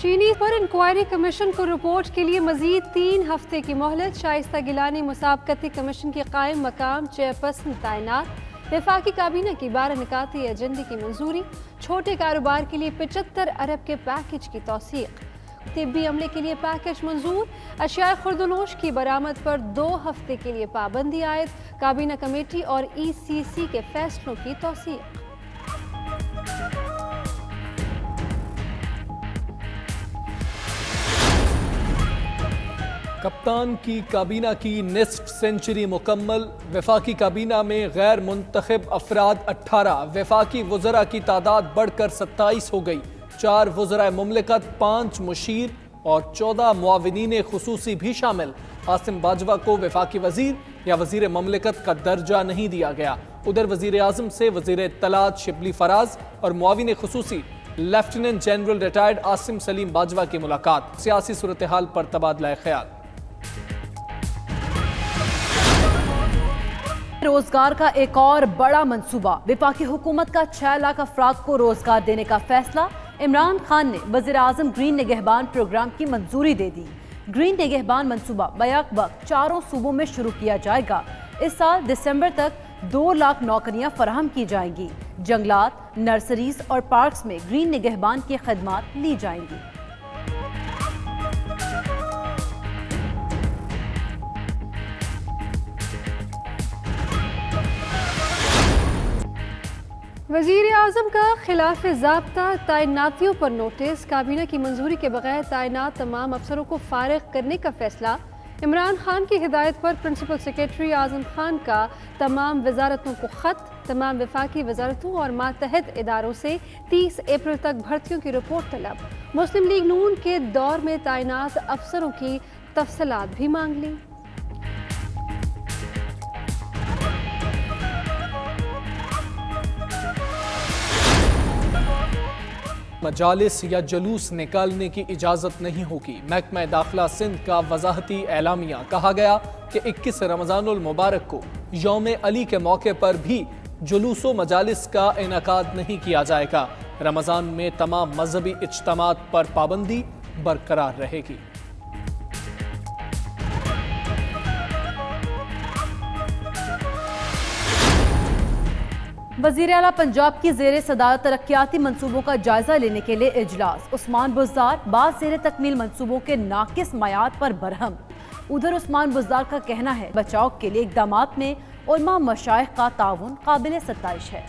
چینی پر inquiry commission کو report کے لیے مزید 3 ہفتے کی مہلت. شائستہ گیلانی مسابقتی کمیشن کی قائم مقام چیئرپرسن تعینات. وفاقی کابینہ کی 12 نکاتی ایجنڈے کی منظوری. چھوٹے کاروبار کے لیے 75 ارب کے پیکج کی توثیق. طبی عملے کے لیے پیکج منظور. اشیاء خوردونوش کی برآمد پر 2 ہفتے کے لیے پابندی عائد. کابینہ کمیٹی اور ECC کے فیصلوں کی توثیق. کپتان کی کابینہ کی نصف سینچری مکمل. وفاقی کابینہ میں غیر منتخب افراد 18. وفاقی وزراء کی تعداد بڑھ کر 27 ہو گئی. 4 وزراء مملکت، 5 مشیر اور 14 معاونین خصوصی بھی شامل. عاصم باجوہ کو وفاقی وزیر یا وزیر مملکت کا درجہ نہیں دیا گیا. ادھر وزیر اعظم سے وزیر اطلاعات شبلی فراز اور معاون خصوصی lieutenant general retired Asim Saleem Bajwa کی ملاقات. سیاسی صورتحال پر تبادلہ خیال. روزگار کا ایک اور بڑا منصوبہ. وفاقی حکومت کا 6 لاکھ افراد کو روزگار دینے کا فیصلہ. عمران خان نے وزیر اعظم گرین نگہبان پروگرام کی منظوری دے دی. گرین نگہبان منصوبہ بیک وقت 4 صوبوں میں شروع کیا جائے گا. اس سال دسمبر تک 2 لاکھ نوکریاں فراہم کی جائیں گی. جنگلات، نرسریز اور پارکس میں گرین نگہبان کی خدمات لی جائیں گی. وزیر اعظم کا خلاف ضابطہ تعیناتیوں پر نوٹس. کابینہ کی منظوری کے بغیر تعینات تمام افسروں کو فارغ کرنے کا فیصلہ. عمران خان کی ہدایت پر پرنسپل سیکریٹری اعظم خان کا تمام وزارتوں کو خط. تمام وفاقی وزارتوں اور ماتحت اداروں سے 30 اپریل تک بھرتیوں کی رپورٹ طلب. مسلم لیگ نون کے دور میں تعینات افسروں کی تفصیلات بھی مانگ لی. مجالس یا جلوس نکالنے کی اجازت نہیں ہوگی. محکمہ داخلہ سندھ کا وضاحتی اعلامیہ. کہا گیا کہ 21 رمضان المبارک کو یوم علی کے موقع پر بھی جلوس و مجالس کا انعقاد نہیں کیا جائے گا. رمضان میں تمام مذہبی اجتماعات پر پابندی برقرار رہے گی. وزیر اعلیٰ پنجاب کی زیر صدارت ترقیاتی منصوبوں کا جائزہ لینے کے لیے اجلاس. عثمان بزدار بعض زیر تکمیل منصوبوں کے ناقص معیار پر برہم. ادھر عثمان بزدار کا کہنا ہے بچاؤ کے لیے اقدامات میں علماء مشائخ کا تعاون قابل ستائش ہے.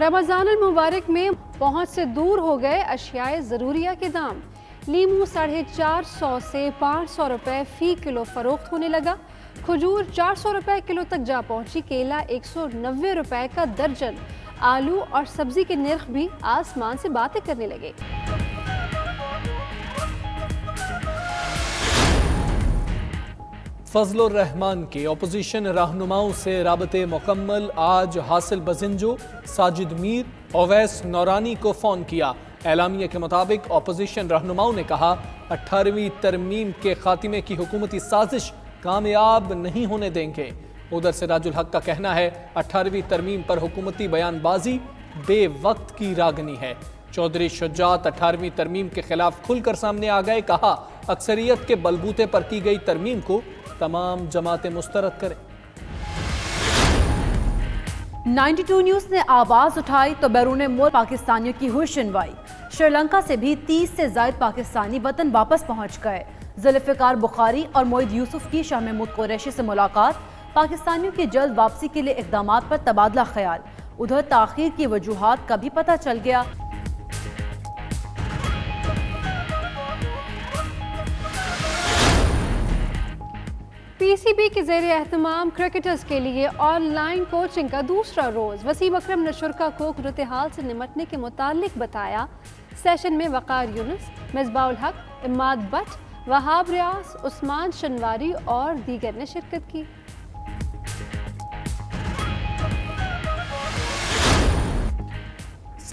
رمضان المبارک میں پہنچ سے دور ہو گئے اشیاء ضروریہ کے دام. لیمو 450 سے 500 روپے فی کلو فروخت ہونے لگا. کھجور 400 روپے کلو تک جا پہنچی. کیلا 190 روپے کا درجن. آلو اور سبزی کے نرخ بھی آسمان سے باتیں کرنے لگے. فضل الرحمان کے اپوزیشن رہنماؤں سے رابطے مکمل. آج حاصل بزنجو، ساجد میر، اویس نورانی کو فون کیا. اعلامیہ کے مطابق اپوزیشن رہنماؤں نے کہا 18ویں ترمیم کے خاتمے کی حکومتی سازش کامیاب نہیں ہونے دیں گے. ادھر سراج الحق کا کہنا ہے 18ویں ترمیم پر حکومتی بیان بازی بے وقت کی راگنی ہے. چودھری شجاعت 18ویں ترمیم کے خلاف کھل کر سامنے آ گئے. کہا اکثریت کے بلبوتے پر کی گئی ترمیم کو تمام جماعتیں مسترد کریں. 92 نیوز نے آواز اٹھائی تو بیرون ملک پاکستانیوں کی ہوئی سنوائی. شری لنکا سے بھی 30 سے زائد پاکستانی وطن واپس پہنچ گئے. ذوالفقار بخاری اور معید یوسف کی شاہ محمود قریشی سے ملاقات. پاکستانیوں کی جلد واپسی کے لیے اقدامات پر تبادلہ خیال. ادھر تاخیر کی وجوہات کا بھی پتہ چل گیا. پی سی بی کے زیر اہتمام کرکٹرز کے لیے آن لائن کوچنگ کا دوسرا روز. وسیم اکرم نے شرکا کو صورتحال سے نمٹنے کے متعلق بتایا. سیشن میں وقار یونس، مصباح الحق، اماد بٹ، وہاب ریاض، عثمان شنواری اور دیگر نے شرکت کی.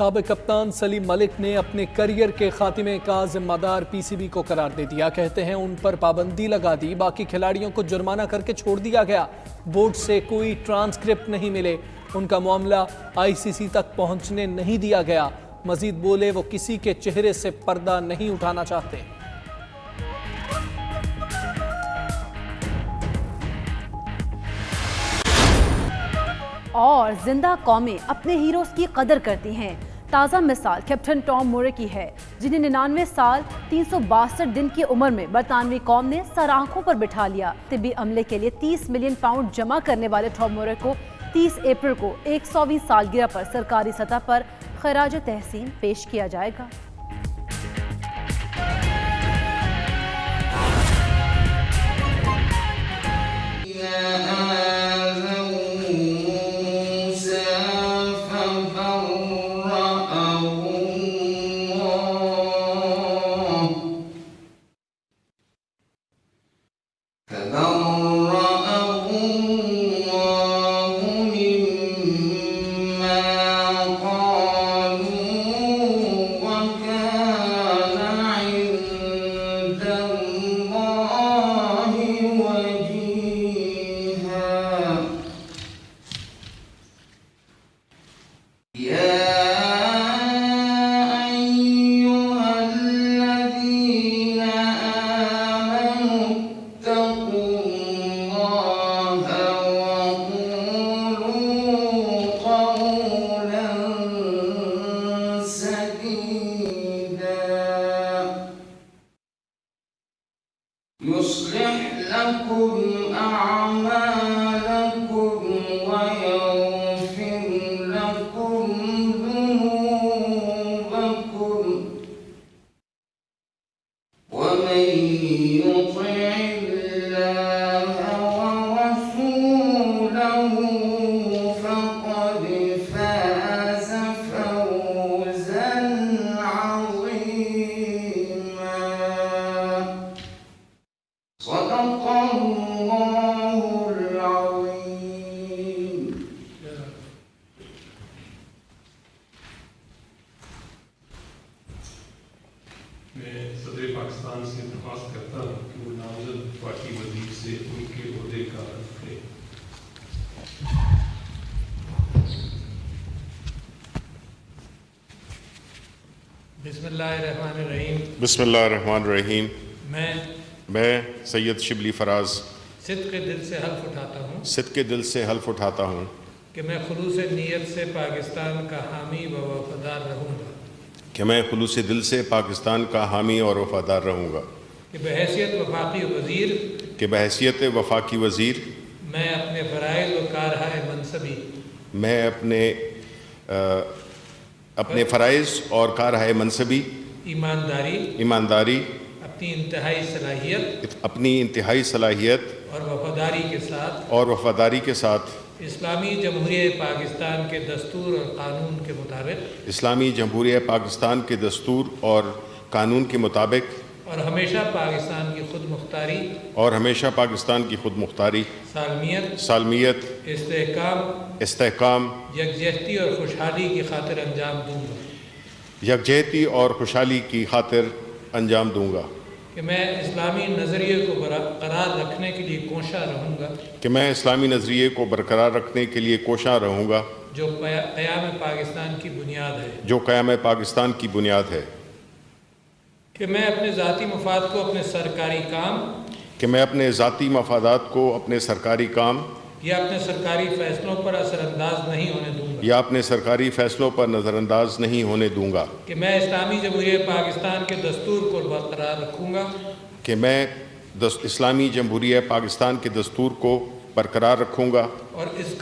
سابق کپتان سلیم ملک نے اپنے کریئر کے خاتمے کا ذمہ دار پی سی بی کو قرار دے دیا. کہتے ہیں ان پر پابندی لگا دی, باقی کھلاڑیوں کو جرمانہ کر کے چھوڑ دیا گیا. بورڈ سے کوئی ٹرانسکرپٹ نہیں ملے, ان کا معاملہ آئی سی سی تک پہنچنے نہیں دیا گیا. مزید بولے وہ کسی کے چہرے سے پردہ نہیں اٹھانا چاہتے. اور زندہ قومیں اپنے ہیروز کی قدر کرتی ہیں. تازہ مثال کیپٹن ٹام مورے کی ہے, جنہیں 99 سال 362 دن کی عمر میں برطانوی قوم نے سر آنکھوں پر بٹھا لیا. طبی عملے کے لیے 30 ملین پاؤنڈ جمع کرنے والے ٹام مورے کو 30 اپریل کو 100ویں سالگرہ پر سرکاری سطح پر خراج تحسین پیش کیا جائے گا. بسم اللہ الرحمن الرحیم. میں سید شبلی فراز صدق دل سے حلف اٹھاتا ہوں صدق دل سے حلف اٹھاتا ہوں کہ میں خلوص نیت سے پاکستان کا حامی و وفادار رہوں گا کہ میں خلوص دل سے پاکستان کا حامی اور وفادار رہوں گا کہ بحیثیت وفاقی وزیر میں اپنے فرائض و کارہائے منصبی میں اپنے فرائض اور کارہائے منصبی ایمانداری اپنی انتہائی صلاحیت اور وفاداری کے ساتھ اسلامی جمہوریہ پاکستان کے دستور اور قانون کے مطابق اسلامی جمہوریہ پاکستان کے دستور اور قانون کے مطابق اور ہمیشہ پاکستان کی خود مختاری سالمیت استحکام یکجہتی اور خوشحالی کی خاطر انجام دوں گا یکجہتی اور خوشحالی کی خاطر انجام دوں گا کہ میں اسلامی نظریے کو برقرار رکھنے کے لیے کوشاں رہوں گا کہ میں اسلامی نظریے کو برقرار رکھنے کے لیے کوشاں رہوں گا جو قیام پاکستان کی بنیاد ہے کہ میں اپنے ذاتی مفاد کو اپنے سرکاری کام یا اپنے سرکاری فیصلوں پر نظر انداز نہیں ہونے دوں گا کہ میں اسلامی جمہوریہ پاکستان کے دستور کو برقرار رکھوں گا کہ میں اسلامی جمہوریہ پاکستان کے دستور کو برقرار رکھوں گا اور اس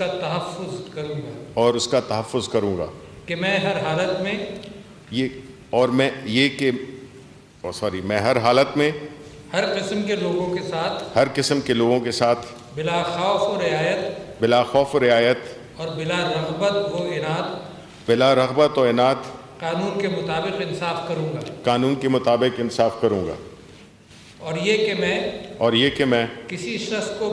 کا تحفظ کروں گا کہ میں ہر حالت میں ہر قسم کے لوگوں کے ساتھ بلا خوف و رعایت اور بلا رغبت و عناد قانون کے مطابق انصاف کروں گا اور یہ کہ میں کسی شخص کو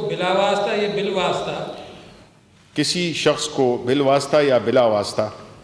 بالواسطہ یا بلا واسطہ